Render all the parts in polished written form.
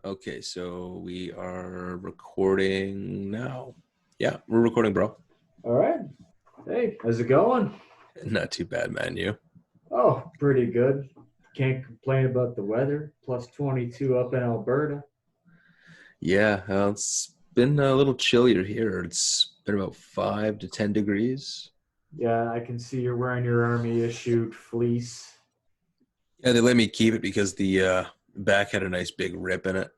Okay, so we are recording now. Yeah, we're recording, bro. All right. Hey, how's it going? Not too bad, man. You? Oh, pretty good. Can't complain about the weather. Plus 22 up in Alberta. Yeah, it's been a little chillier here. It's been about 5 to 10 degrees. Yeah, I can see you're wearing your army issued fleece. Yeah, they let me keep it because the back had a nice big rip in it.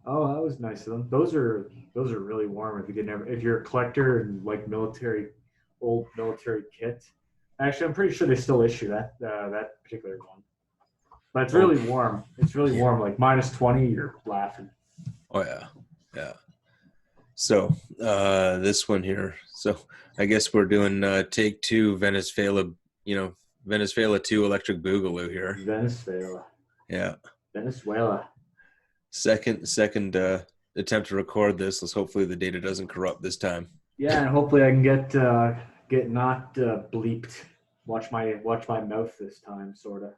Oh, that was nice of them. Those are really warm if you can if you're a collector and like old military kit. Actually, I'm pretty sure they still issue that particular one. But it's Oh, really warm. It's really yeah. warm, like minus 20. You're laughing. Oh, yeah. Yeah. So, this one here. So, I guess we're doing take two Venezuela, Venezuela 2 Electric Boogaloo here. Venezuela, Yeah. Venezuela. Second attempt to record this. Let's hopefully the data doesn't corrupt this time. Yeah, and hopefully I can get not bleeped. Watch my mouth this time, sort of.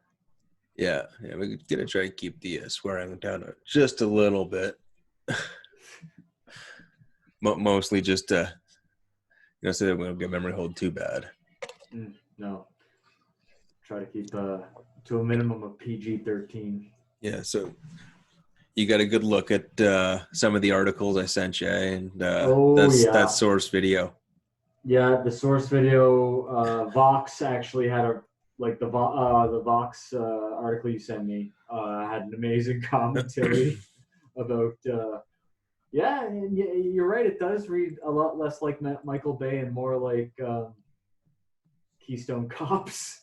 Yeah, we're gonna try to keep the swearing down just a little bit. Mostly just so that we don't get memory hold too bad. No, try to keep to a minimum of PG-13. Yeah, so you got a good look at some of the articles I sent you, and Oh that's yeah, that source video. yeah. The source video, Vox actually had a like the Vox article you sent me had an amazing commentary about. Yeah, and you're right. It does read a lot less like Michael Bay and more like Keystone Cops.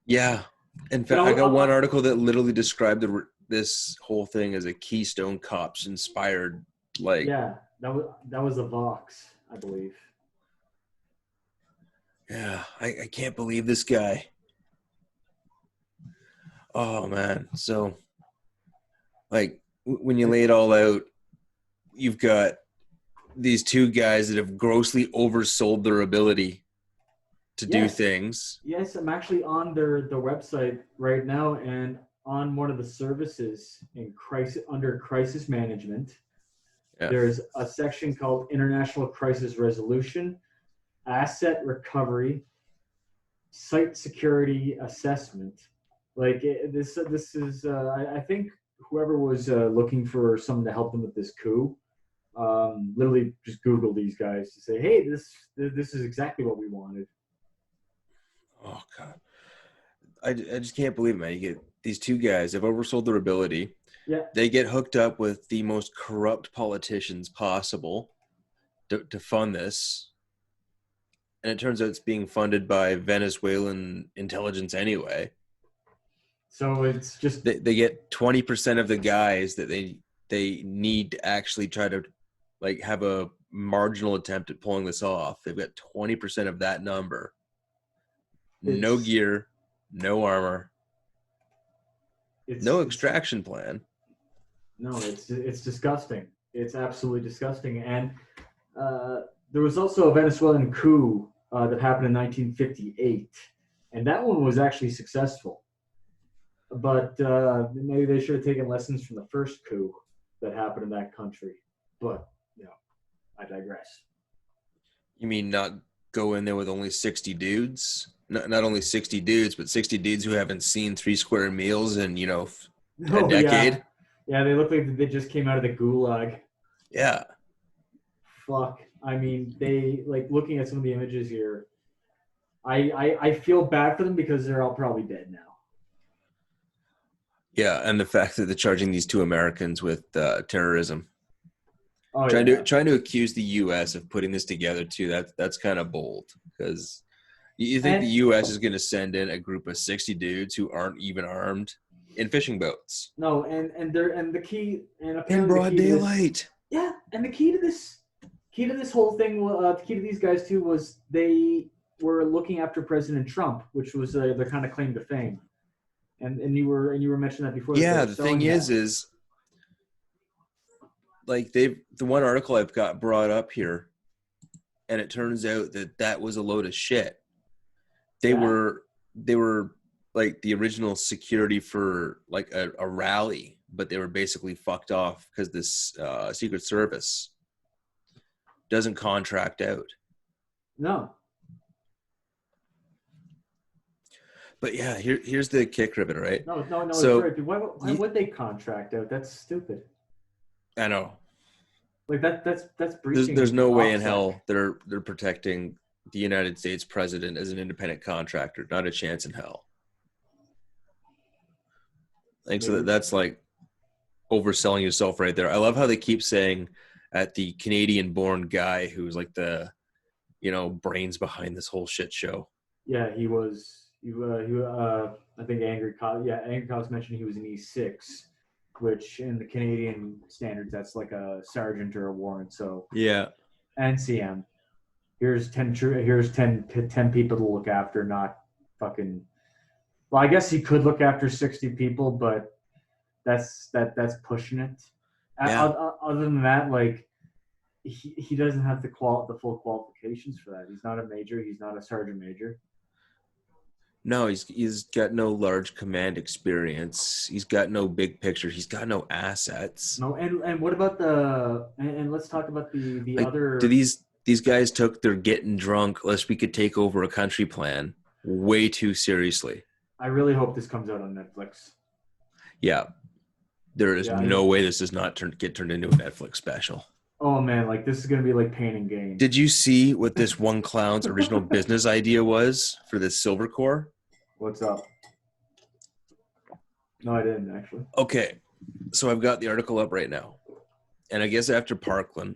Yeah, in But fact, I got one article that literally described this whole thing as a Keystone Cops inspired. Like, yeah, that was a Vox, I believe. yeah, I can't believe this guy. Oh man, so like when you lay it all out, you've got these two guys that have grossly oversold their ability to do Yes, things. yes, I'm actually on their website right now, and on one of the services in crisis under crisis management, Yeah. there's a section called International Crisis Resolution, Asset Recovery, Site Security Assessment. Like this is I think whoever was looking for someone to help them with this coup, literally just Google these guys to say, hey, this is exactly what we wanted. Oh god, I just can't believe it, man. You get these two guys have oversold their ability. Yeah, They get hooked up with the most corrupt politicians possible to fund this, and it turns out it's being funded by Venezuelan intelligence anyway. so it's just They get 20% of the guys that they need to actually try to like have a marginal attempt at pulling this off. They've got 20% of that number. No it's gear, no armor, no it's extraction plan. no, it's disgusting. It's absolutely disgusting. And there was also a Venezuelan coup that happened in 1958, and that one was actually successful. But maybe they should have taken lessons from the first coup that happened in that country. But I digress. You mean not go in there with only 60 dudes? Not only 60 dudes, but 60 dudes who haven't seen 3 square meals in, a Oh yeah, decade? yeah. They look like they just came out of the gulag. Yeah. Fuck. I mean, they like looking at some of the images here. I feel bad for them because they're all probably dead now. Yeah, and the fact that they're charging these two Americans with terrorism. Oh Trying to yeah. trying to accuse the US of putting this together too, that's kind of bold because you think the And US is going to send in a group of 60 dudes who aren't even armed in fishing boats no, and the key and in apparently the broad key to this, daylight. yeah, and the key to this whole thing, the key to these guys too was they were looking after President Trump, which was their kind of claim to fame. And you were mentioning that before that they Yeah, were the thing selling that. is like the one article I've got brought up here, and it turns out that was a load of shit. They Yeah. were like the original security for like a rally but they were basically fucked off because this Secret Service doesn't contract out. No. But yeah, here's the kicker of it, right? No, So, it's right. Why would they contract out? That's stupid. I know. Like that's breaching. There's no way in OPSEC. hell they're protecting the United States president as an independent contractor. Not a chance in hell. Like, so that's like overselling yourself right there. I love how they keep saying at the Canadian-born guy who's like the, brains behind this whole shit show. Yeah, he was. I think Angry Cops mentioned he was an E6, which in the Canadian standards that's like a sergeant or a warrant. So yeah, NCM. Here's 10 people to look after, not fucking. Well, I guess he could look after 60 people, but that's pushing it. Yeah. Other than that, like he doesn't have the full qualifications for that. He's not a major. He's not a sergeant major. No, he's got no large command experience. He's got no big picture. He's got no assets. No, and what about and let's talk about the other. Do these guys took their getting drunk, lest we could take over a country plan way too seriously. I really hope this comes out on Netflix. Yeah. There is no way this does not get turned into a Netflix special. Oh, man, like this is going to be like Pain and Gain. Did you see what this one clown's original business idea was for this silver core? What's up? No, I didn't, actually. Okay, so I've got the article up right now. And I guess after Parkland,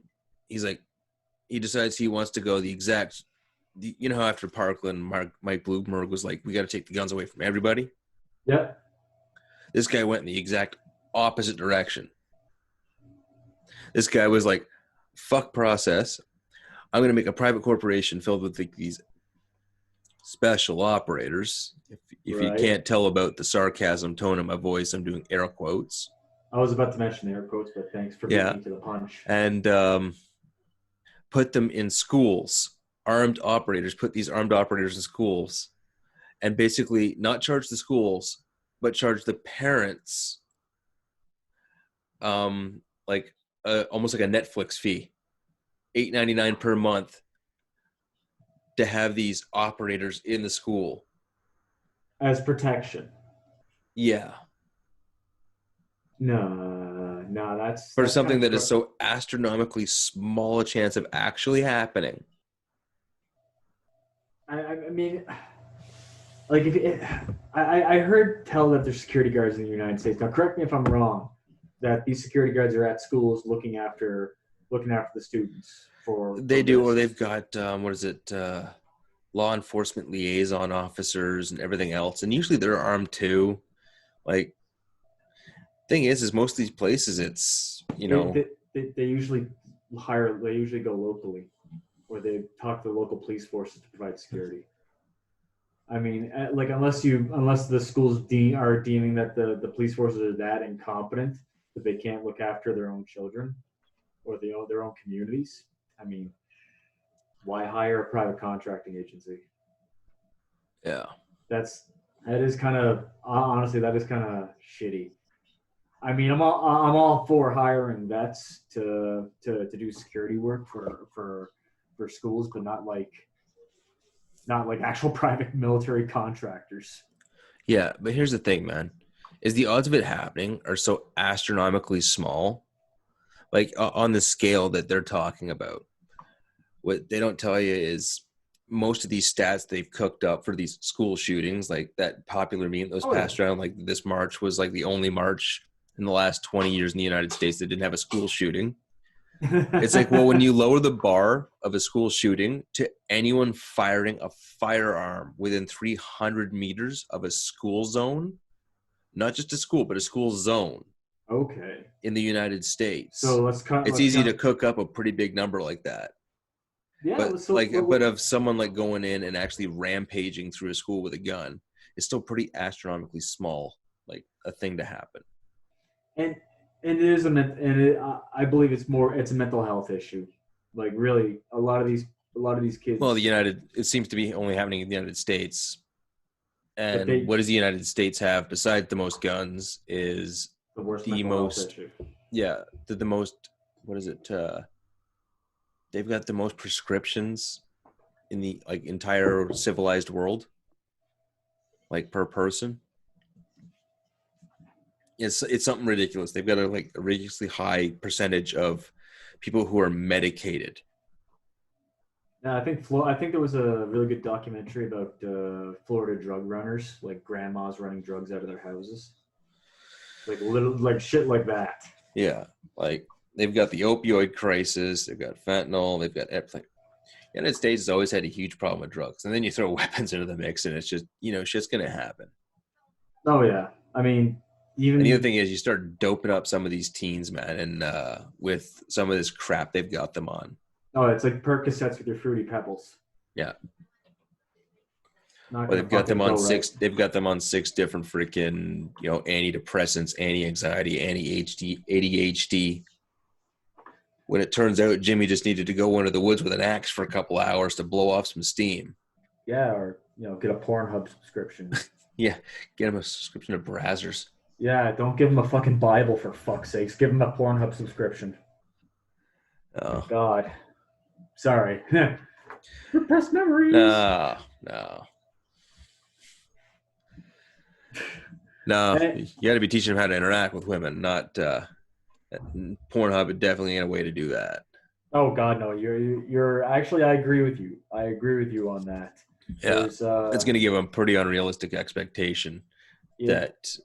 he decides he wants to go how after Parkland, Mike Bloomberg was like, we got to take the guns away from everybody? Yeah. This guy went in the exact opposite direction. This guy was like, fuck process. I'm going to make a private corporation filled with these special operators. If you can't tell about the sarcasm tone of my voice, I'm doing air quotes. I was about to mention air quotes, but thanks for beating me to the punch. And put them in schools. Put these armed operators in schools and basically not charge the schools, but charge the parents almost like a Netflix fee, $8.99 per month to have these operators in the school as protection. Yeah. No, that's for something that is so astronomically small a chance of actually happening. I mean, like I heard tell that there's security guards in the United States. Now, correct me if I'm wrong. That these security guards are at schools looking after the students or they've got law enforcement liaison officers and everything else, and usually they're armed too. Like, thing is most of these places, it's they usually go locally, or they talk to the local police forces to provide security. I mean, like unless the schools are deeming that the police forces are that incompetent that they can't look after their own children or their own communities. I mean, why hire a private contracting agency? Yeah, that is kind of honestly shitty. I mean, I'm all for hiring vets to do security work for schools, but not like actual private military contractors. Yeah, but here's the thing, man. Is the odds of it happening are so astronomically small, like on the scale that they're talking about. What they don't tell you is most of these stats they've cooked up for these school shootings, like that popular meme that was passed around, like this march was like the only march in the last 20 years in the United States that didn't have a school shooting. It's like, well, when you lower the bar of a school shooting to anyone firing a firearm within 300 meters of a school zone, not just a school, but a school zone. Okay. In the United States. So it's easy to cook up a pretty big number like that. Yeah. But of someone like going in and actually rampaging through a school with a gun, it's still pretty astronomically small, like a thing to happen. And it is I believe it's a mental health issue. Like really, a lot of these kids. Well, it seems to be only happening in the United States. And what does the United States have besides the most guns is The worst the mental health most, issue. yeah, the most, what is it? They've got the most prescriptions in the like entire civilized world, like per person. It's something ridiculous. They've got a ridiculously high percentage of people who are medicated. Yeah, I think there was a really good documentary about Florida drug runners, like grandmas running drugs out of their houses, like little like shit like that. Yeah, like they've got the opioid crisis, they've got fentanyl, they've got everything. The United States has always had a huge problem with drugs, and then you throw weapons into the mix, and it's just shit's gonna happen. Oh yeah, I mean, And the other even thing is, you start doping up some of these teens, man, and with some of this crap they've got them on. it's like Percocets with your fruity pebbles. Yeah. Not Well, gonna fucking go right. they've got them on 6 different freaking, antidepressants, anti-anxiety, anti-HD, ADHD. When it turns out Jimmy just needed to go into the woods with an axe for a couple of hours to blow off some steam. Yeah, or get a Pornhub subscription. Yeah, get him a subscription to Brazzers. Yeah, don't give him a fucking Bible for fuck's sakes. Give him a Pornhub subscription. Oh. God. Sorry. Repressed memories. No. You got to be teaching them how to interact with women, not Pornhub is definitely a way to do that. Oh God, no! You're actually. I agree with you. I agree with you on that. Yeah, it's going to give them a pretty unrealistic expectation that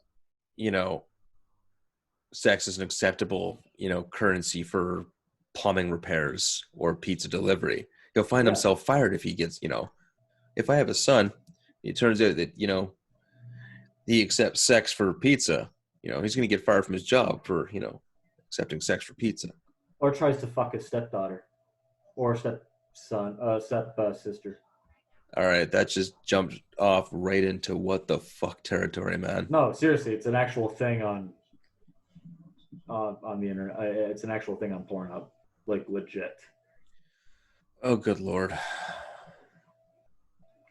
sex is an acceptable currency for plumbing repairs or pizza delivery. He'll find himself fired if he gets if I have a son, it turns out that he accepts sex for pizza. He's going to get fired from his job for accepting sex for pizza. Or tries to fuck his stepdaughter, or stepson, sister. All right, that just jumped off right into what the fuck territory, man. No, seriously, it's an actual thing on the internet. It's an actual thing on Pornhub, like legit. Oh, good Lord.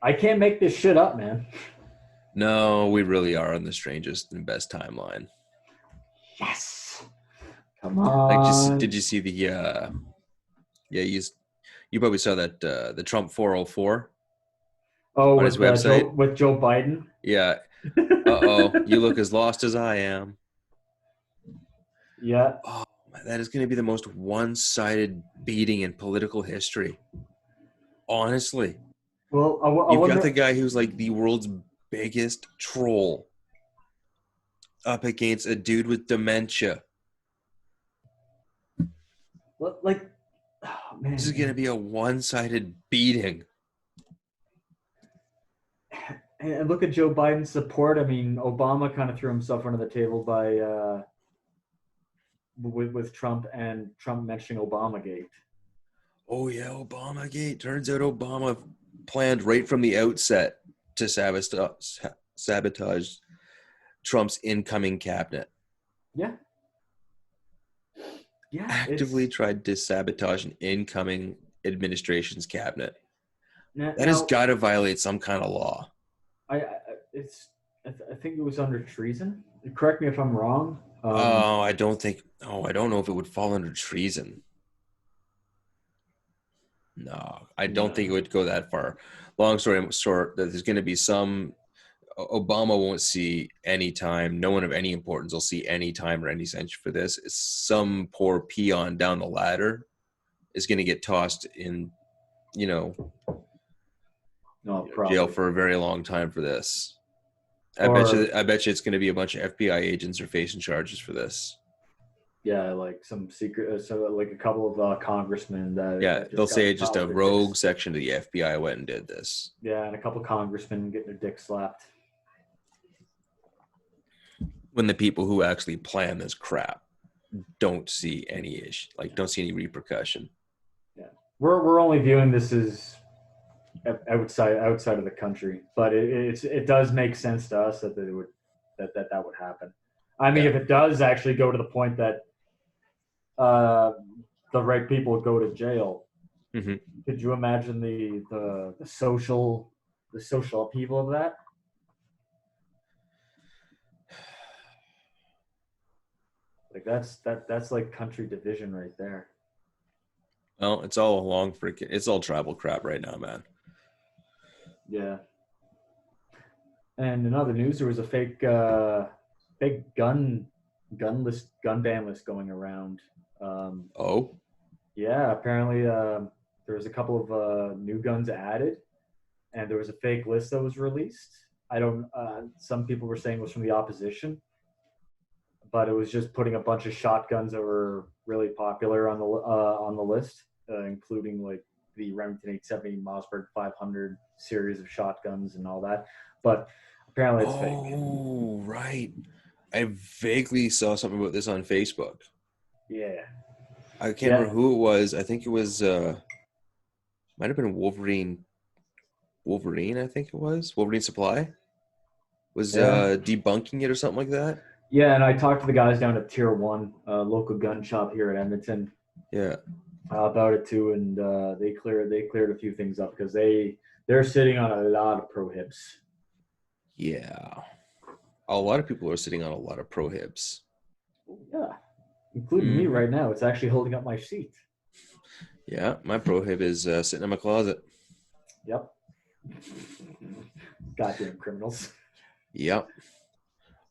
I can't make this shit up, man. No, we really are on the strangest and best timeline. Yes. Come on. Did you see the you probably saw that the Trump 404 on his website with Joe Biden? Yeah. You look as lost as I am. Yeah. Oh, man, that is going to be the most one-sided beating in political history. Honestly. Well, you've got the guy who's like the world's biggest troll up against a dude with dementia. Like, oh, man. This is going to be a one-sided beating. And look at Joe Biden's support. I mean, Obama kind of threw himself under the table by with Trump, and Trump mentioning Obamagate. Oh yeah, Obamagate. Turns out Obama planned right from the outset to sabotage Trump's incoming cabinet. Yeah. Yeah. Actively tried to sabotage an incoming administration's cabinet. That has got to violate some kind of law. I think it was under treason. Correct me if I'm wrong. I don't know if it would fall under treason. No, I don't think it would go that far. Long story short, that there's going to be some. Obama won't see any time. No one of any importance will see any time or any censure for this. It's some poor peon down the ladder is going to get tossed in, jail for a very long time for this. I bet you it's going to be a bunch of FBI agents are facing charges for this. Yeah, like some secret, like a couple of congressmen that. They'll say just a rogue section of the FBI went and did this. Yeah, and a couple of congressmen getting their dick slapped. When the people who actually plan this crap don't see any issue, don't see any repercussion. Yeah, we're only viewing this as outside of the country, but it does make sense to us that it would that would happen. I mean, if it does actually go to the point that the right people would go to jail, could you imagine the social upheaval of that? Like that's like country division right there. Well, it's all it's all tribal crap right now, man. Yeah. And in other news, there was a fake gun ban list going around. Oh, Yeah, apparently there was a couple of new guns added, and there was a fake list that was released. I don't. Some people were saying it was from the opposition, but it was just putting a bunch of shotguns that were really popular on the list, including like the Remington 870 Mossberg 500 series of shotguns and all that. But apparently it's fake. oh, right. I vaguely saw something about this on Facebook. Yeah. I can't Yeah. remember who it was. I think it was might have been Wolverine. Wolverine, I think it was. Wolverine Supply was Yeah. debunking it or something like that. Yeah, and I talked to the guys down at Tier 1, local gun shop here at Edmonton, Yeah. about it too, and they cleared a few things up because they're sitting on a lot of prohibs. Yeah. A lot of people are sitting on a lot of prohibs. Yeah, including me right now. It's actually holding up my seat. Yeah, my prohib is sitting in my closet. Yep. Goddamn criminals. Yep.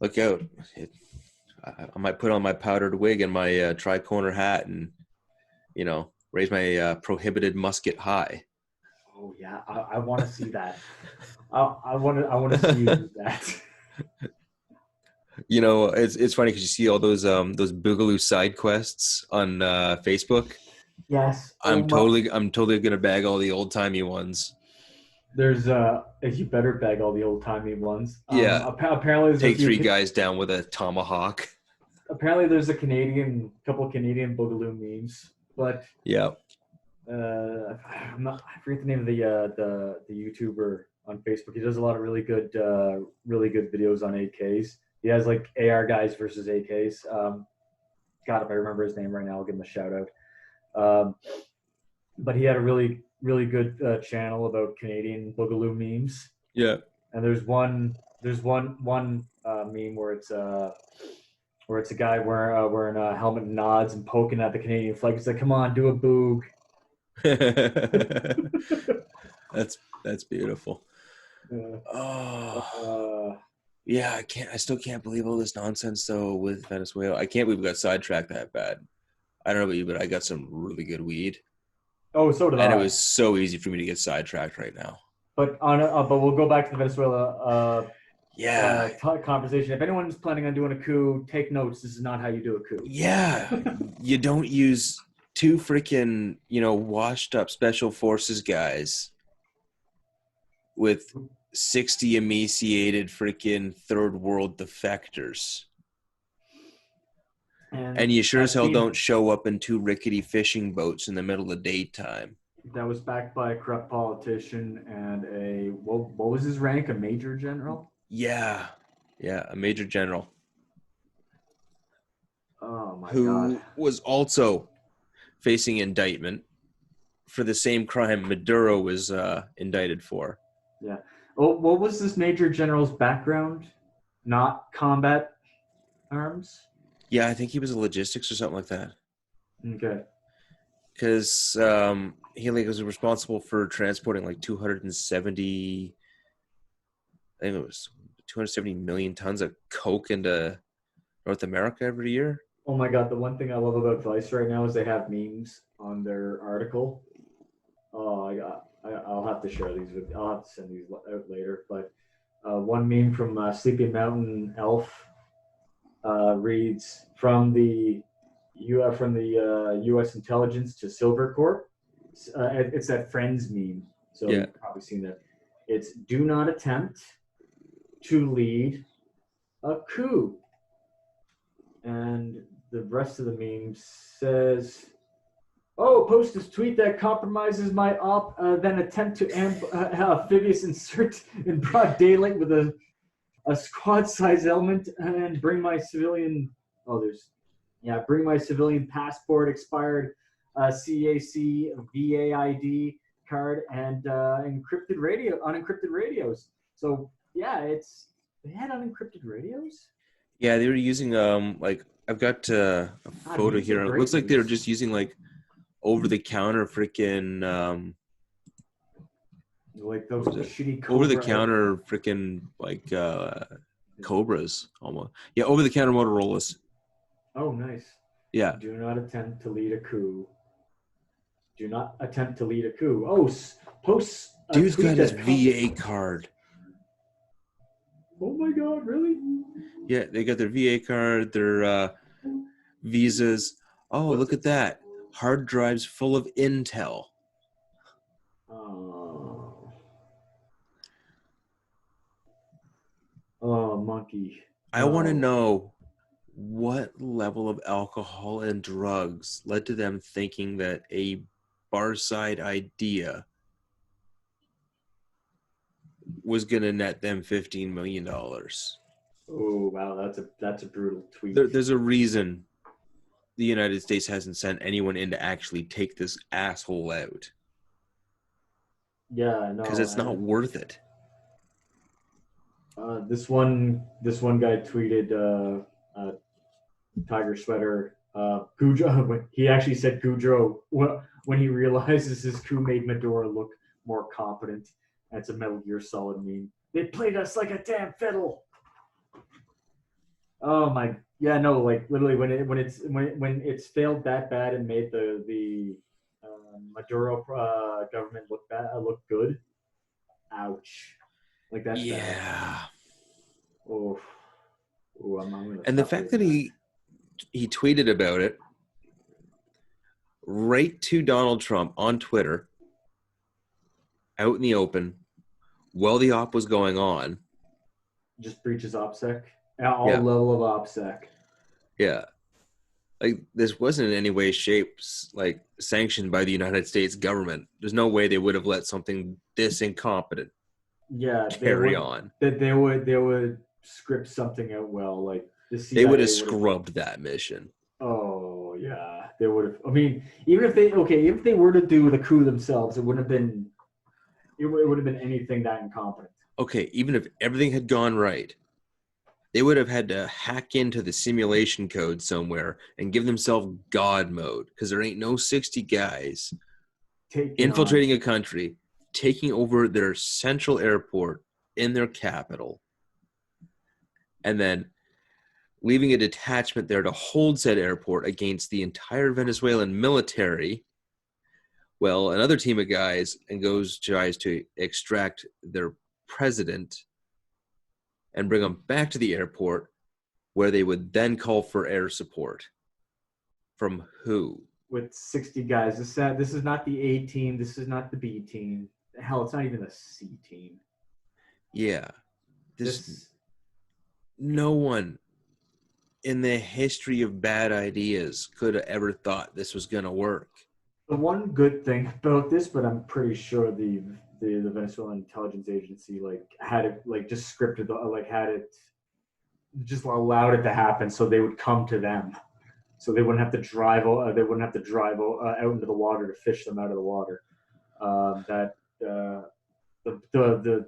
Look out. I might put on my powdered wig and my tri-corner hat and, raise my prohibited musket high. Oh yeah, I want to see that. I want to see you do that. It's funny because you see all those Boogaloo side quests on Facebook. Yes. I'm totally gonna bag all the old timey ones. There's you better bag all the old timey ones. Yeah. Apparently, there's take three guys down with a tomahawk. Apparently, there's a couple of Canadian Boogaloo memes, but yeah. I forget the name of the YouTuber on Facebook. He does a lot of really good videos on AKs. He has like AR guys versus AKs. God, if I remember his name right now, I'll give him a shout out. But he had a really good channel about Canadian Boogaloo memes. Yeah. And there's one meme where it's a guy wearing a helmet and nods and poking at the Canadian flag. He's like, "Come on, do a boog." That's beautiful. Yeah, I still can't believe all this nonsense though with Venezuela. I can't believe we got sidetracked that bad. I don't know about you, but I got some really good weed. Oh, so did I. And it was so easy for me to get sidetracked right now. But but we'll go back to the Venezuela conversation. If anyone's planning on doing a coup, take notes. This is not how you do a coup. Yeah, you don't use two freaking washed up special forces guys with 60 emaciated freaking third world defectors. And you sure as hell don't show up in two rickety fishing boats in the middle of daytime. That was backed by a corrupt politician and what was his rank? A major general? Yeah, a major general. Oh my God. Who was also facing indictment for the same crime Maduro was indicted for. Yeah. Oh, what was this major general's background? Not combat arms? Yeah, I think he was a logistics or something like that. Okay. Because he was responsible for transporting like 270 million tons of coke into North America every year. Oh my God, the one thing I love about Vice right now is they have memes on their article. Oh, I'll have to share these I'll have to send these out later. But one meme from Sleepy Mountain Elf reads, from the U.S. intelligence to Silver Corp. It's that Friends meme. So You've probably seen that. It's, do not attempt to lead a coup. And the rest of the meme says, "Oh, post this tweet that compromises my op, then attempt to amphibious insert in broad daylight with a squad-size element and bring my civilian passport, expired CAC VAID card, and unencrypted radios." So yeah, they had unencrypted radios. Yeah, they were using I've got a God, photo memes are here. It great. looks like they were just using like over-the-counter freaking Like those what was it? shitty Cobra. Over-the-counter freaking like Cobras almost. Yeah, over-the-counter Motorola's. Oh, nice. Yeah. Do not attempt to lead a coup. Do not attempt to lead a coup. Oh, post a Dude's tweet got his that VA card. Oh my God, really? Yeah, they got their VA card, their visas. Oh, look at that. Hard drives full of intel. Oh, monkey. I want to know what level of alcohol and drugs led to them thinking that a bar-side idea was going to net them $15 million. Oh, wow, that's a brutal tweet. There's a reason the United States hasn't sent anyone in to actually take this asshole out. Yeah, no. Because it's not worth it. This one guy tweeted Tiger Sweater. Goudreau, he actually said Goudreau when he realizes his crew made Maduro look more competent. That's a Metal Gear Solid meme. They played us like a damn fiddle. Oh my, yeah, no, like literally when it's failed that bad and made the Maduro government look good. Ouch, like that's yeah. bad. Oh, and the fact that he tweeted about it right to Donald Trump on Twitter, out in the open, while the op was going on, just breaches OPSEC. All level of OPSEC. Yeah. Like, this wasn't in any way, shape, like, sanctioned by the United States government. There's no way they would have let something this incompetent carry on. That they would script something out well. Like, the CIA they would have scrubbed that mission. Oh, yeah. They would have. I mean, even if they were to do the coup themselves, it wouldn't have been, it would have been anything that incompetent. Okay, even if everything had gone right, they would have had to hack into the simulation code somewhere and give themselves God mode, because there ain't no 60 guys infiltrating a country, taking over their central airport in their capital, and then leaving a detachment there to hold said airport against the entire Venezuelan military. Well, another team of guys tries to extract their president and bring them back to the airport, where they would then call for air support. From who? With 60 guys. This is not the A team. This is not the B team. Hell, it's not even the C team. Yeah. No one in the history of bad ideas could have ever thought this was going to work. The one good thing about this, but I'm pretty sure the Venezuelan intelligence agency had it just scripted, had it just allowed it to happen, so they would come to them, so they wouldn't have to drive. They wouldn't have to drive out into the water to fish them out of the water. The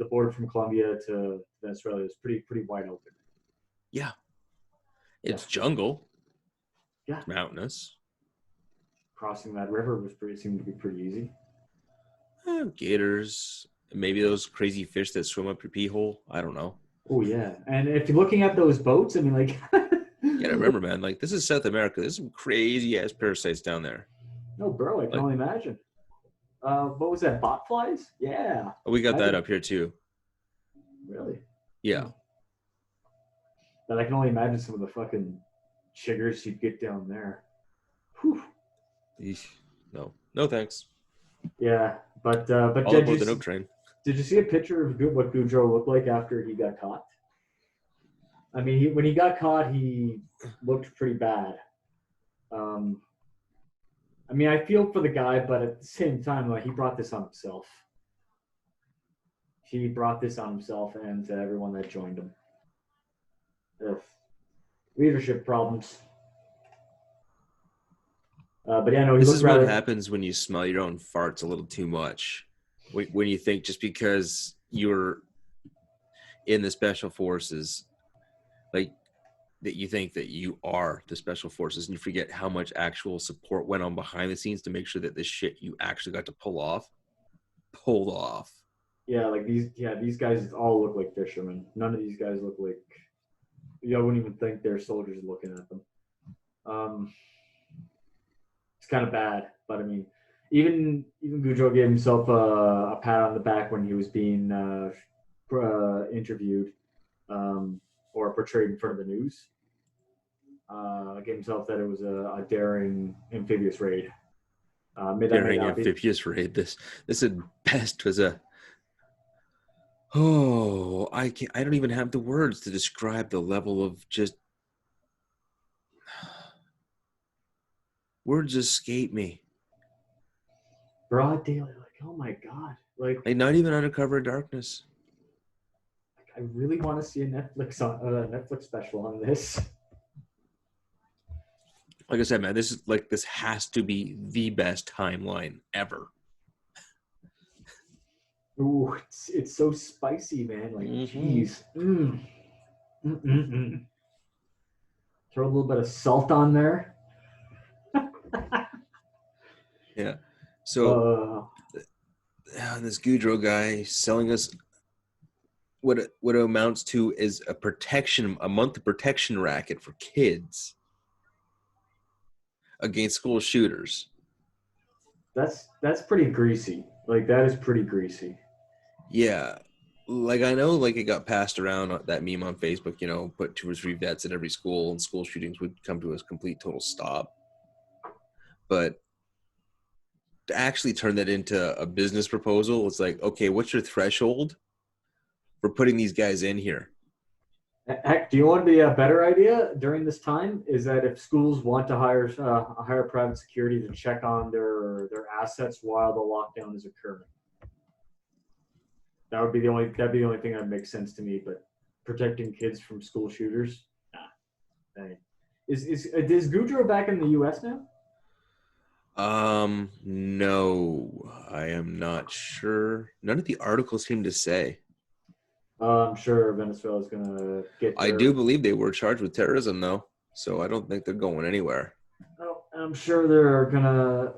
border from Colombia to Venezuela is pretty wide open. Yeah, it's jungle. Yeah, it's mountainous. Crossing that river seemed to be pretty easy. Gators, maybe those crazy fish that swim up your pee hole. I don't know. Oh yeah, and if you're looking at those boats, I mean, like. Yeah, remember, man. Like, this is South America. There's some crazy ass parasites down there. No, bro, I can only imagine. What was that? Bot flies? Yeah. We got that up here too. Really? Yeah. But I can only imagine some of the fucking chiggers you'd get down there. Whew. No thanks. Yeah, but all aboard the Nope train. Did you see a picture of what Goudreau looked like after he got caught? I mean, when he got caught, he looked pretty bad. I mean, I feel for the guy, but at the same time, like, he brought this on himself. He brought this on himself and to everyone that joined him. Ugh. Leadership problems. But yeah, no. This is what happens when you smell your own farts a little too much. When you think just because you're in the special forces, like, that you think that you are the special forces, and you forget how much actual support went on behind the scenes to make sure that this shit you actually got to pulled off. Yeah, like these guys all look like fishermen. None of these guys look like, I wouldn't even think they're soldiers looking at them. It's kind of bad, but I mean, even Goudreau gave himself a pat on the back when he was being interviewed or portrayed in front of the news. Gave himself that it was a daring amphibious raid. Daring amphibious raid. This at best was a. Oh, I don't even have the words to describe the level of just. Words escape me. Broad daylight, like, oh my god, like not even under cover of darkness. I really want to see a Netflix special on this. Like I said, man, this has to be the best timeline ever. Ooh, it's so spicy, man. Like, jeez. Throw a little bit of salt on there. Yeah. So this Goudreau guy selling us what amounts to is a month of protection racket for kids against school shooters. That's pretty greasy. Like, that is pretty greasy. Yeah. Like, I know, like, it got passed around, that meme on Facebook, put 2 or 3 vets in every school and school shootings would come to a complete total stop. But to actually turn that into a business proposal, it's like, okay, what's your threshold for putting these guys in here? Heck, do you want a better idea during this time? Is that if schools want to hire private security to check on their assets while the lockdown is occurring, that'd be the only thing that makes sense to me. But protecting kids from school shooters, nah. Is Goudreau back in the U.S. now? No, I am not sure. None of the articles seem to say. I'm sure Venezuela is going to get I do believe they were charged with terrorism, though, so I don't think they're going anywhere. Oh, I'm sure they're going to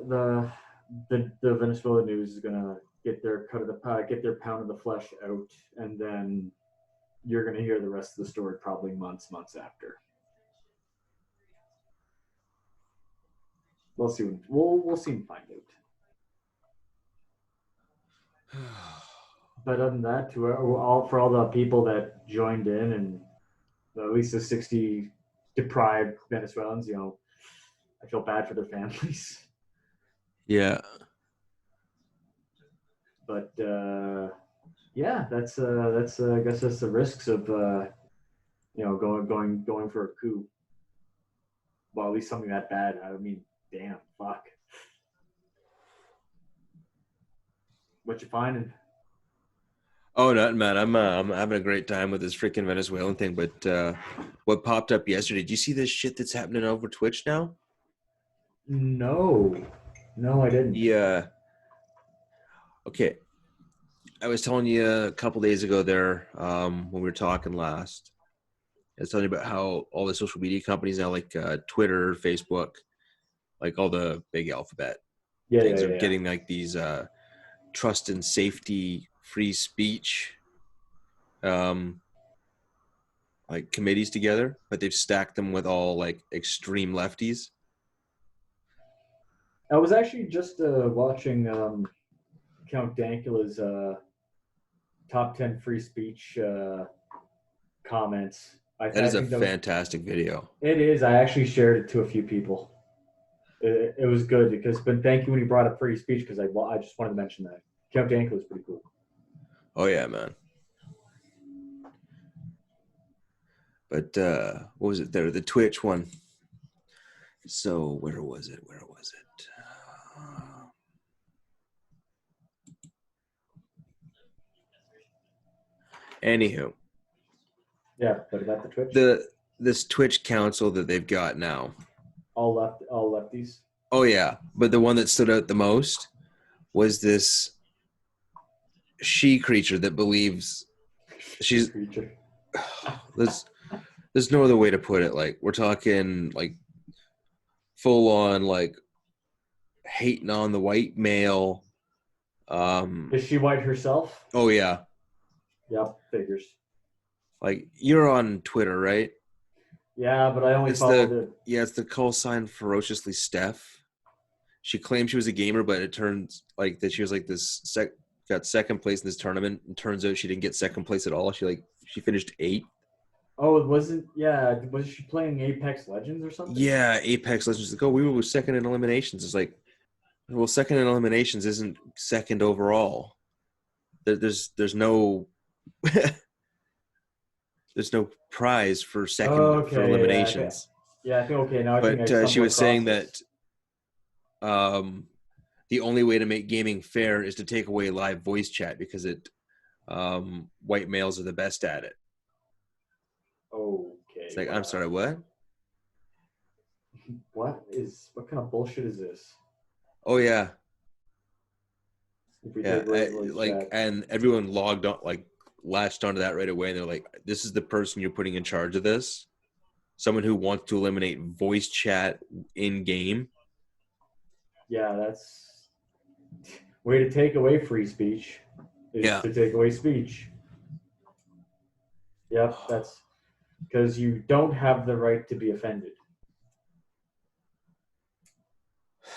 the Venezuela news is going to get their cut of the pie, get their pound of the flesh out, and then you're going to hear the rest of the story probably months after. We'll see. We'll see and find out. But other than that, for all the people that joined in, and at least the 60 deprived Venezuelans, I feel bad for their families. Yeah. But yeah, that's I guess that's the risks of going for a coup. Well, at least something that bad. I mean, damn, fuck. What you finding? Oh, nothing, man. I'm having a great time with this freaking Venezuelan thing. But what popped up yesterday? Did you see this shit that's happening over Twitch now? No, I didn't. Yeah. Okay. I was telling you a couple days ago there when we were talking last. I was telling you about how all the social media companies now, like Twitter, Facebook, like all the big alphabet things are getting like these trust and safety, free speech, like committees together, but they've stacked them with all like extreme lefties. I was actually just watching Count Dankula's top 10 free speech comments. That is a fantastic video. It is. I actually shared it to a few people. It was good but thank you when you brought up free speech, because I just wanted to mention that. Count Dankula is pretty cool. Oh yeah, man. But what was it there? The Twitch one. So where was it? Anywho. Yeah, but about the Twitch. This Twitch council that they've got now. All lefties. Oh yeah, but the one that stood out the most was this she creature that believes she's. there's no other way to put it. Like, we're talking like full on like hating on the white male. Is she white herself? Oh yeah. Yep, figures. Like, you're on Twitter, right? Yeah, but I only It's followed the it. it's the call sign ferociously Steph. She claimed she was a gamer, but it turns like that she was like got second place in this tournament, and turns out she didn't get second place at all. She finished 8th. Oh, it wasn't. Yeah, was she playing Apex Legends or something? Yeah, Apex Legends. Like, oh, we were second in eliminations. It's like, well, second in eliminations isn't second overall. There's no there's no prize for second for Okay, eliminations. yeah, I think okay. Now I think I But she stumbled was saying across this. that the only way to make gaming fair is to take away live voice chat, because white males are the best at it. Okay. It's like, I'm sorry, what? What kind of bullshit is this? Oh yeah, If we yeah. take away voice chat. And everyone logged on, like latched onto that right away, and they're like, "This is the person you're putting in charge of this. Someone who wants to eliminate voice chat in game." Yeah, that's way to take away free speech. Is to take away speech. Yep, that's because you don't have the right to be offended.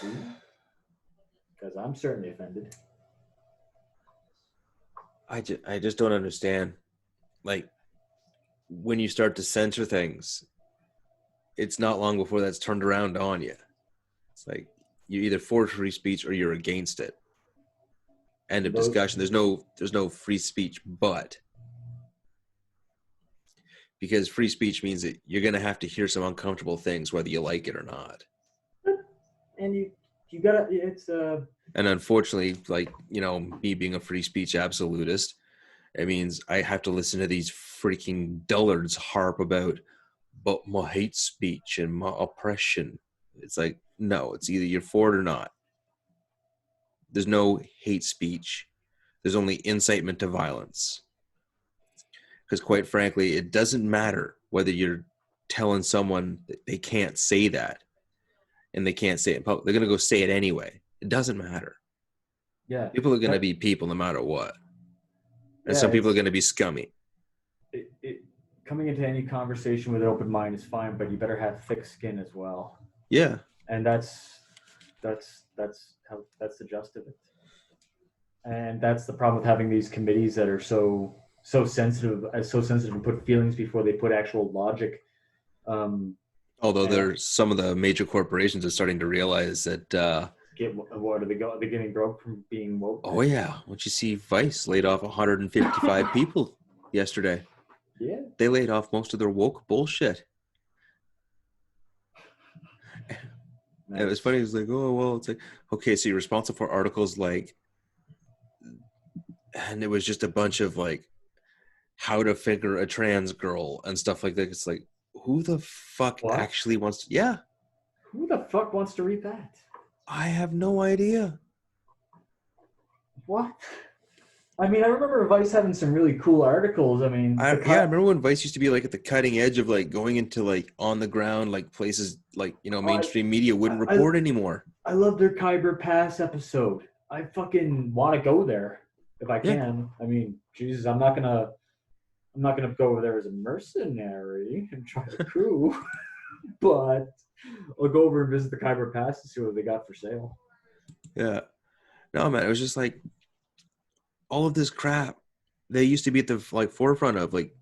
Because I'm certainly offended. I just don't understand. Like, when you start to censor things, it's not long before that's turned around on you. It's like, you're either for free speech or you're against it. End of discussion. There's no free speech, but because free speech means that you're going to have to hear some uncomfortable things, whether you like it or not. And you gotta, it's And unfortunately, like, me being a free speech absolutist, it means I have to listen to these freaking dullards harp about my hate speech and my oppression. It's like, no, it's either you're for it or not. There's no hate speech. There's only incitement to violence. Because quite frankly, it doesn't matter whether you're telling someone that they can't say that and they can't say it in public. They're going to go say it anyway. It doesn't matter. Yeah. People are going to be people no matter what. And some people are going to be scummy. Coming into any conversation with an open mind is fine, but you better have thick skin as well. Yeah. And that's the gist of it. And that's the problem with having these committees that are so sensitive and put feelings before they put actual logic. Although there's some of the major corporations are starting to realize that. What are they getting broke from being woke? Oh yeah, once you see Vice laid off 155 people yesterday. Yeah, they laid off most of their woke bullshit. And it was funny. It was like, oh well, it's like, okay, so you're responsible for articles like, and it was just a bunch of like, how to figure a trans girl and stuff like that. It's like, who the fuck actually wants to? Yeah. Who the fuck wants to read that? I have no idea. What? I mean, I remember Vice having some really cool articles. I mean, I remember when Vice used to be like at the cutting edge of like going into like on the ground, like places like, mainstream media wouldn't report anymore. I love their Khyber Pass episode. I fucking want to go there if I can. I mean, Jesus, I'm not gonna go over there as a mercenary and try to crew, but I'll go over and visit the Khyber Pass to see what they got for sale. Yeah. No, man, it was just like all of this crap they used to be at the like forefront of. Like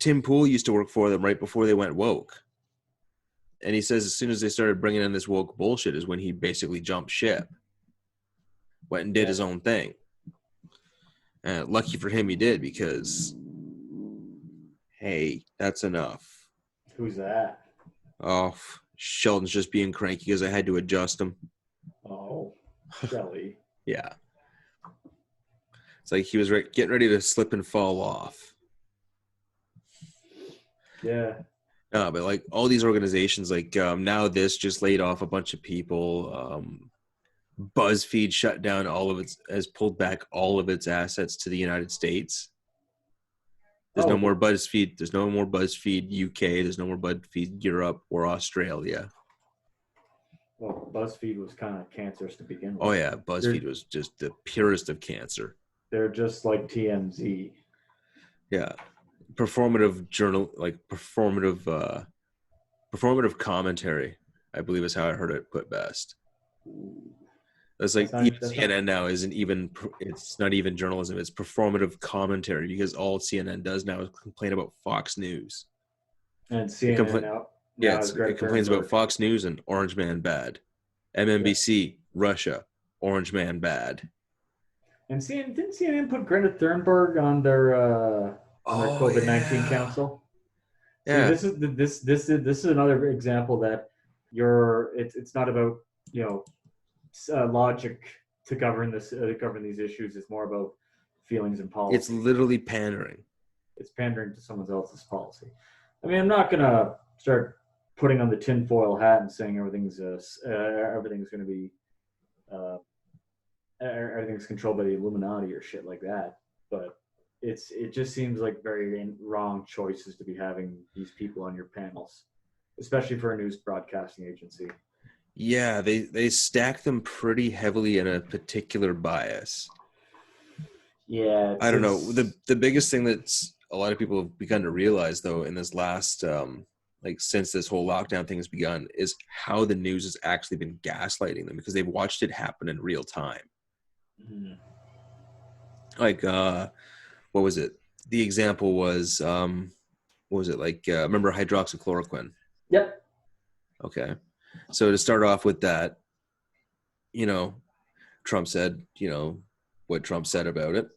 Tim Pool used to work for them right before they went woke. And he says as soon as they started bringing in this woke bullshit is when he basically jumped ship. Went and did his own thing. Lucky for him he did, because hey, that's enough. Who's that? Oh, Sheldon's just being cranky because I had to adjust him. Oh, Shelly. Yeah. It's like he was getting ready to slip and fall off. Yeah. No, but like all these organizations, like Now This just laid off a bunch of people. BuzzFeed shut down has pulled back all of its assets to the United States. There's no more BuzzFeed. There's no more BuzzFeed UK. There's no more BuzzFeed Europe or Australia. Well, BuzzFeed was kind of cancerous to begin with. Oh yeah, BuzzFeed was just the purest of cancer. They're just like TMZ. Yeah, performative journal, like performative commentary, I believe is how I heard it put best. That's like CNN now isn't even. It's not even journalism. It's performative commentary because all CNN does now is complain about Fox News. And CNN it complains about Fox News and Orange Man bad. MNBC Russia Orange Man bad. And didn't CNN put Greta Thunberg on their COVID-19 council? Yeah. See, this is another example that it's not about logic to govern these issues. It's more about feelings and policy. It's literally pandering. It's pandering to someone else's policy. I mean, I'm not gonna start putting on the tinfoil hat and saying everything's going to be everything's controlled by the Illuminati or shit like that. But it just seems like very wrong choices to be having these people on your panels, especially for a news broadcasting agency. Yeah, they stack them pretty heavily in a particular bias. Yeah, I don't know. The biggest thing that's a lot of people have begun to realize, though, in this last since this whole lockdown thing has begun, is how the news has actually been gaslighting them because they've watched it happen in real time. Mm-hmm. Like, what was it? The example was, what was it? Like, remember hydroxychloroquine? Yep. Okay. So to start off with that, Trump said, what Trump said about it.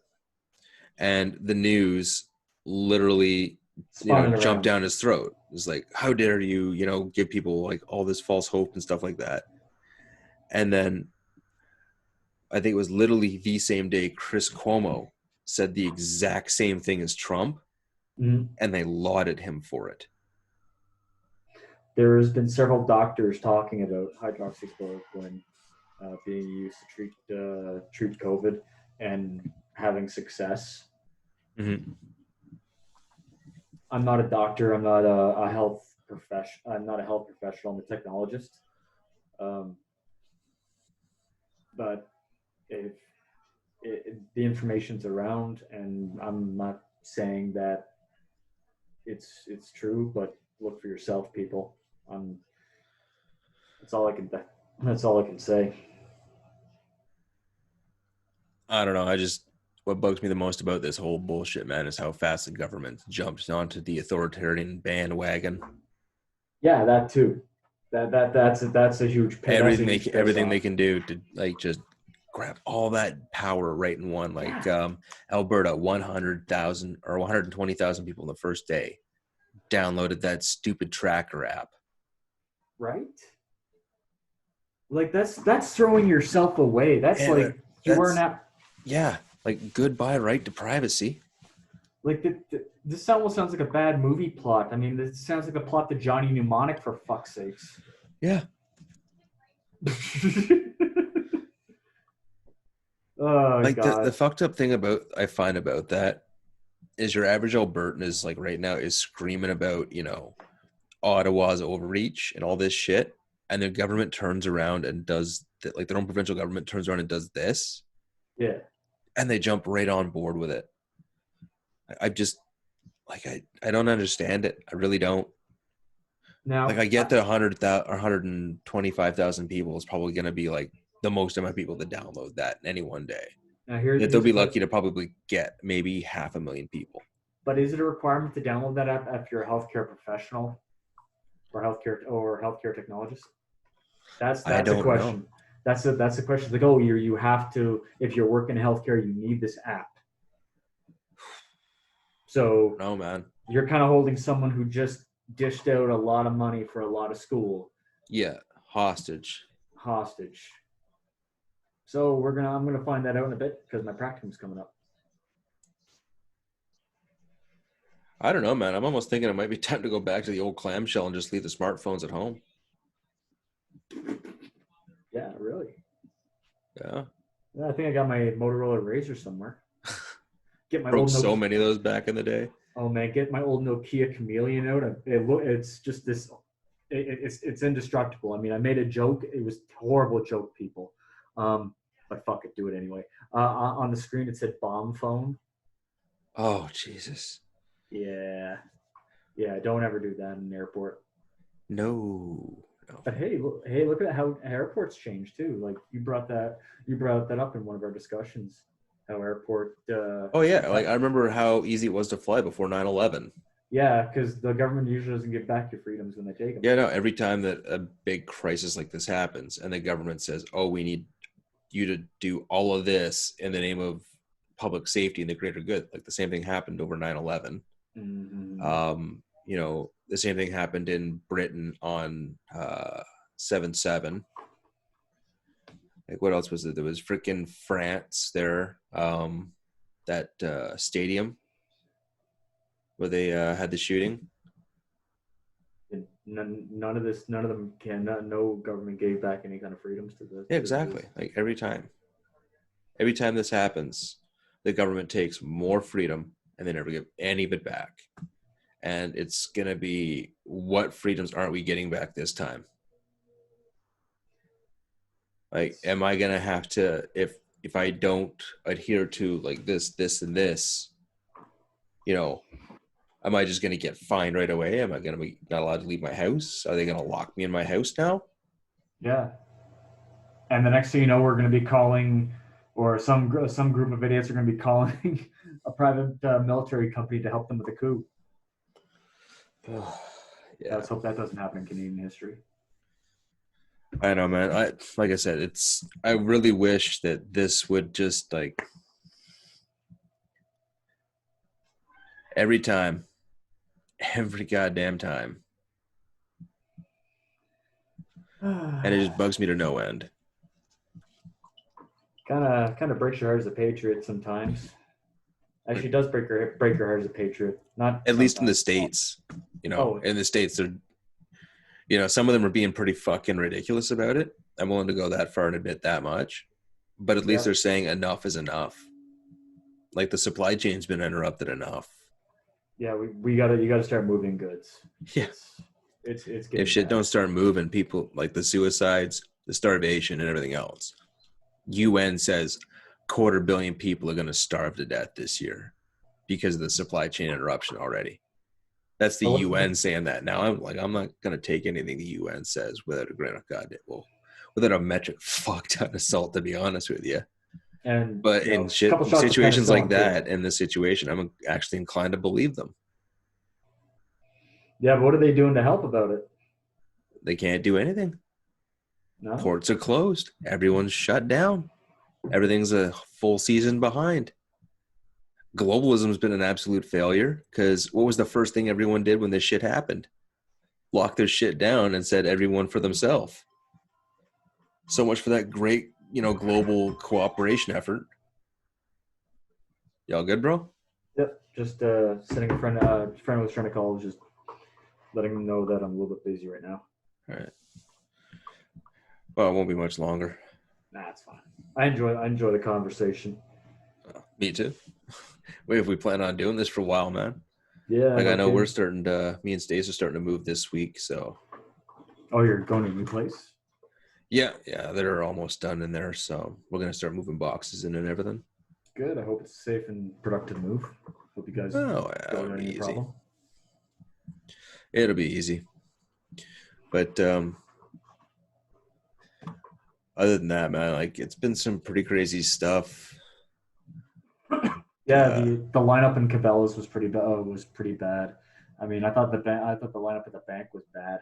And the news literally, jumped down his throat. It was like, how dare you, give people like all this false hope and stuff like that. And then I think it was literally the same day Chris Cuomo said the exact same thing as Trump, and they lauded him for it. There's been several doctors talking about hydroxychloroquine being used to treat COVID and having success. Mm-hmm. I'm not a doctor. I'm not a health professional. I'm not a health professional. I'm a technologist. But if the information's around, and I'm not saying that it's true, but look for yourself, people. That's all I can say. I don't know. What bugs me the most about this whole bullshit, man, is how fast the government jumped onto the authoritarian bandwagon. Yeah, that too. That's a huge pain. Everything they can do to just grab all that power right in one. Like Alberta, 100,000 or 120,000 people in the first day downloaded that stupid tracker app. Right? Like that's throwing yourself away. That's we're not. Yeah, like goodbye right to privacy. Like this almost sounds like a bad movie plot. I mean, this sounds like a plot to Johnny Mnemonic, for fuck's sakes. Yeah. Oh, like God. the fucked up thing I find about that is your average Albertan is like right now is screaming about, Ottawa's overreach and all this shit. And the government turns around and does like their own provincial government turns around and does this. Yeah. And they jump right on board with it. I just I don't understand it. I really don't. Now, I get that 100,000 or 125,000 people is probably going to be like the most amount of people that download that in any one day. Now they'll be lucky to probably get maybe 500,000 people. But is it a requirement to download that app if you're a healthcare professional or healthcare technologist? That's a question. Know. That's a question. Like, you have to, if you're working in healthcare, you need this app. So no, man, you're kind of holding someone who just dished out a lot of money for a lot of school. Yeah, hostage. So I'm gonna find that out in a bit because my practicum's coming up. I don't know, man. I'm almost thinking it might be time to go back to the old clamshell and just leave the smartphones at home. Yeah, really. Yeah. I think I got my Motorola Razr somewhere. Get my broke so many of those back in the day. Oh man, get my old Nokia Chameleon out. It's just this. It's indestructible. I mean, I made a joke. It was a horrible joke, people. But fuck it, do it anyway. On the screen, it said bomb phone. Oh Jesus. Yeah, yeah. Don't ever do that in an airport. No. No. But hey, look at how airports change too. Like you brought that up in one of our discussions. How airport. Oh yeah, like I remember how easy it was to fly before 9/11. Yeah, because the government usually doesn't give back your freedoms when they take them. Yeah, no, every time that a big crisis like this happens and the government says, "Oh, we need you to do all of this in the name of public safety and the greater good." Like the same thing happened over 9/11. Mm-hmm. You know, the same thing happened in Britain on 7/7. Like what else was it? There was freaking France there, that stadium where they had the shooting. None of them can. No government gave back any kind of freedoms to the. Yeah, exactly. Like every time this happens, the government takes more freedom and they never give any of it back. And it's gonna be, what freedoms aren't we getting back this time? Like, am I gonna have to, if I don't adhere to like this, and this, you know, am I just gonna get fined right away? Am I gonna be not allowed to leave my house? Are they gonna lock me in my house now? Yeah, and the next thing you know, we're going to be calling, or some group of idiots are going to be calling a private military company to help them with a coup. Yeah, Let's hope that doesn't happen in Canadian history. I know, man. Like I said, I really wish that this would just like every goddamn time, and it just bugs me to no end. Kind of breaks your heart as a patriot sometimes. Actually, it does break your heart as a patriot. Not at least in the sometimes. States, you know. In the States, they're, you know, some of them are being pretty fucking ridiculous about it. I'm willing to go that far and admit that much. But at least they're saying enough is enough. Like the supply chain's been interrupted enough. Yeah, you gotta start moving goods. Yeah. It's if shit don't start moving, people like the suicides, the starvation, and everything else. UN says 250 million people are going to starve to death this year because of the supply chain interruption already. That's the UN saying that. Now I'm not going to take anything the UN says without a grain of goddamn, well, without a metric fuck ton of salt, to be honest with you. And but in situations like that, in this situation, I'm actually inclined to believe them. Yeah, but what are they doing to help about it? They can't do anything. No? Ports are closed. Everyone's shut down. Everything's a full season behind. Globalism's been an absolute failure because what was the first thing everyone did when this shit happened? Locked their shit down and said everyone for themselves. So much for that great, you know, global cooperation effort. Y'all good, bro? Yep. Just sending a friend was trying to call, just letting them know that I'm a little bit busy right now. All right. Well, it won't be much longer. Nah, it's fine. I enjoy the conversation. Me too. Wait, if we plan on doing this for a while, man. Yeah. Like I know we're starting to. Me and Stace are starting to move this week, so. Oh, you're going to a new place? Yeah, they're almost done in there, so we're gonna start moving boxes in and everything. Good. I hope it's a safe and productive move. Hope you guys don't have any problem. It'll be easy. But other than that, man, like it's been some pretty crazy stuff. Yeah, the lineup in Cabela's was pretty bad. I mean, I thought the lineup at the bank was bad.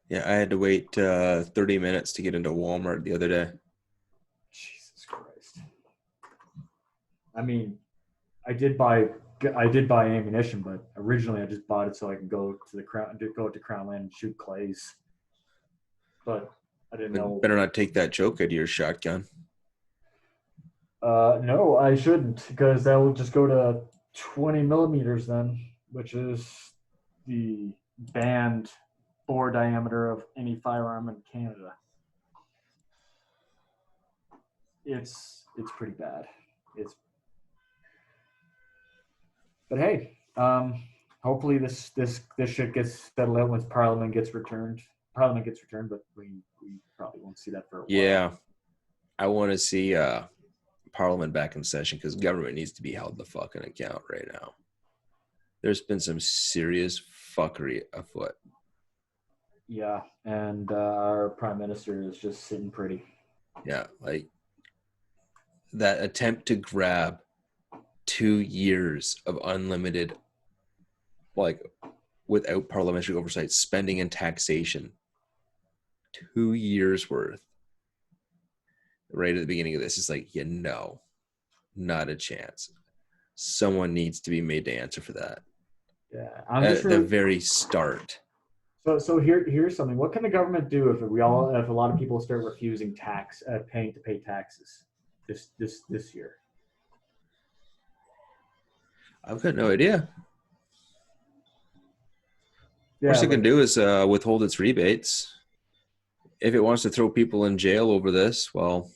Yeah, I had to wait 30 minutes to get into Walmart the other day. Jesus Christ. I mean, I did buy ammunition, but originally I just bought it so I can go to Crown Land and shoot clays. But I didn't know. Better not take that choke out of your shotgun. No, I shouldn't, because that will just go to 20 millimeters then, which is the banned bore diameter of any firearm in Canada. It's pretty bad. But hey, Hopefully this shit gets settled out once Parliament gets returned. But we probably won't see that for a while. Yeah, I want to see Parliament back in session because government needs to be held the fucking account right now. There's been some serious fuckery afoot. Yeah, and our prime minister is just sitting pretty. Yeah, like that attempt to grab 2 years of unlimited, like without parliamentary oversight, spending and taxation. 2 years worth. Right at the beginning of this, it's like, not a chance. Someone needs to be made to answer for that. Yeah, At the very start. So here's something. What can the government do if a lot of people start refusing pay taxes this year? I've got no idea. Yeah, Worst it can do is withhold its rebates. If it wants to throw people in jail over this, well.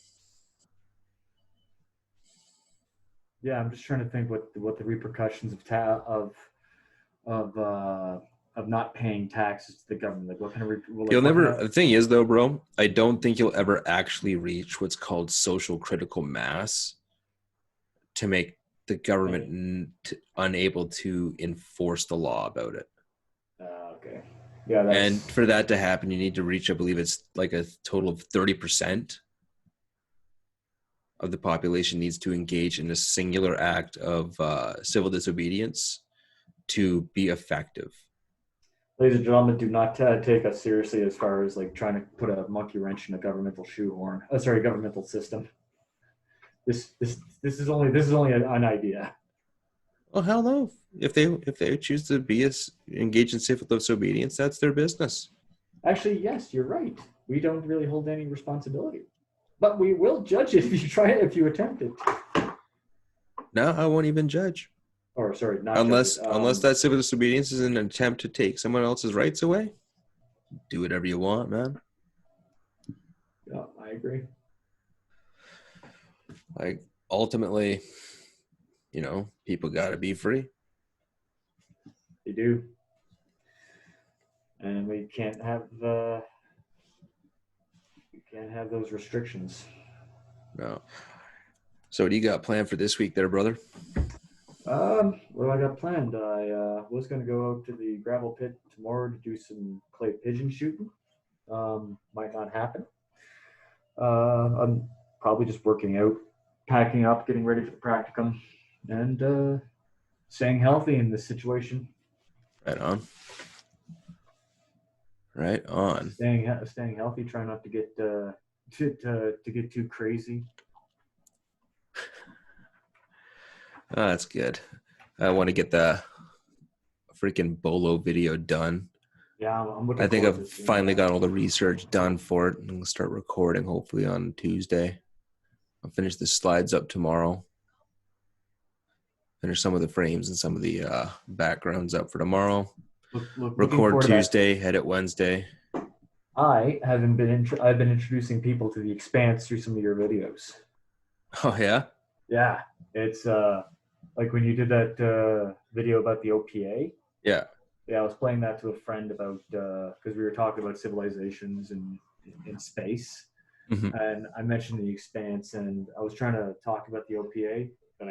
Yeah, I'm just trying to think what the repercussions of not paying taxes to the government. Like, what kind of The thing is, though, bro, I don't think you'll ever actually reach what's called social critical mass to make the government unable to enforce the law about it. Okay. Yeah. And for that to happen, you need to reach, I believe it's like a total of 30% of the population needs to engage in a singular act of civil disobedience to be effective. Ladies and gentlemen, do not take us seriously as far as like trying to put a monkey wrench in a governmental shoehorn. Governmental system. This is only an idea. Well, hell no. If they choose to be engaged in civil disobedience, that's their business. Actually, yes, you're right. We don't really hold any responsibility, but we will judge it if you attempt it. No, I won't even judge. Or sorry, not unless that civil disobedience is an attempt to take someone else's rights away. Do whatever you want, man. Yeah, I agree. Like ultimately, people got to be free. They do, and we can't have those restrictions. No. So what do you got planned for this week there, brother? What do I got planned? I was going to go out to the gravel pit tomorrow to do some clay pigeon shooting. Might not happen. I'm probably just working out, packing up, getting ready for the practicum, and staying healthy in this situation. Right on. Right on. Staying healthy. Try not to get to get too crazy. Oh, that's good. I want to get the freaking Bolo video done. Yeah, I think I've finally got all the research done for it. I'm going to start recording hopefully on Tuesday. I'll finish the slides up tomorrow. Finish some of the frames and some of the backgrounds up for tomorrow. Record Tuesday, edit Wednesday. I've been introducing people to The Expanse through some of your videos. Oh yeah? Yeah. It's like when you did that video about the OPA. Yeah. Yeah, I was playing that to a friend about because we were talking about civilizations in space. Mm-hmm. And I mentioned The Expanse, and I was trying to talk about the OPA, but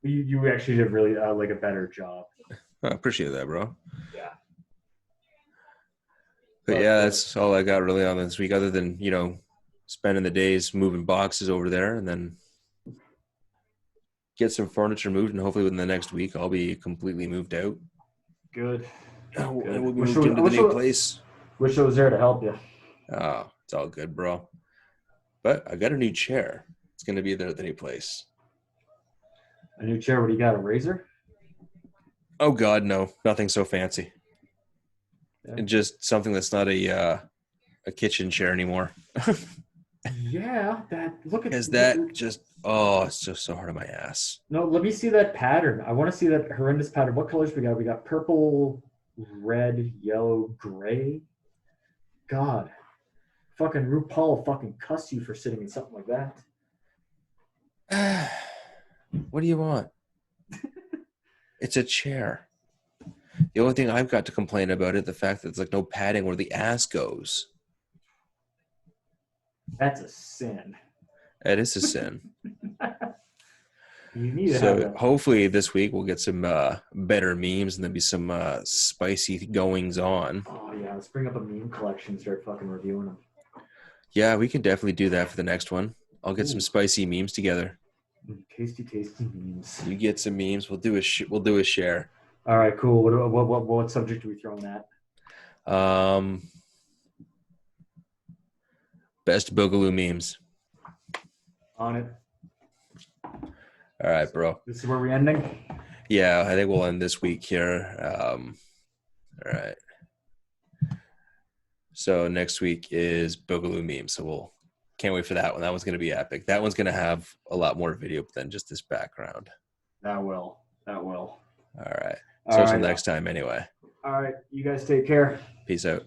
you actually did really like a better job. I appreciate that, bro. Yeah. But yeah, that's all I got really on this week, other than spending the days moving boxes over there, and then get some furniture moved, and hopefully within the next week I'll be completely moved out. Good. We'll be moved into the new place. Wish I was there to help you. Oh, it's all good, bro. But I got a new chair. It's going to be there at the new place. A new chair? What do you got, a razor? Oh, God, no. Nothing so fancy. Yeah. Just something that's not a kitchen chair anymore. Yeah, it's just so hard on my ass. No, let me see that pattern. I want to see that horrendous pattern. What colors we got? We got purple, red, yellow, gray. God. Fucking RuPaul fucking cuss you for sitting in something like that. What do you want? It's a chair. The only thing I've got to complain about is the fact that there's like no padding where the ass goes. That's a sin. That is a sin. You need to have So that. hopefully this week we'll get some better memes and there'll be some spicy goings on. Oh yeah, let's bring up a meme collection and start fucking reviewing them. Yeah, we can definitely do that for the next one. I'll get some spicy memes together. Tasty memes. You get some memes. We'll do a share. All right, cool. What subject are we throwing at? Best Boogaloo memes. On it. All right, bro. This is where we're ending? Yeah, I think we'll end this week here. All right. So next week is Boogaloo memes. So can't wait for that one. That one's going to be epic. That one's going to have a lot more video than just this background. That will. All right. So until next time, anyway. All right. You guys take care. Peace out.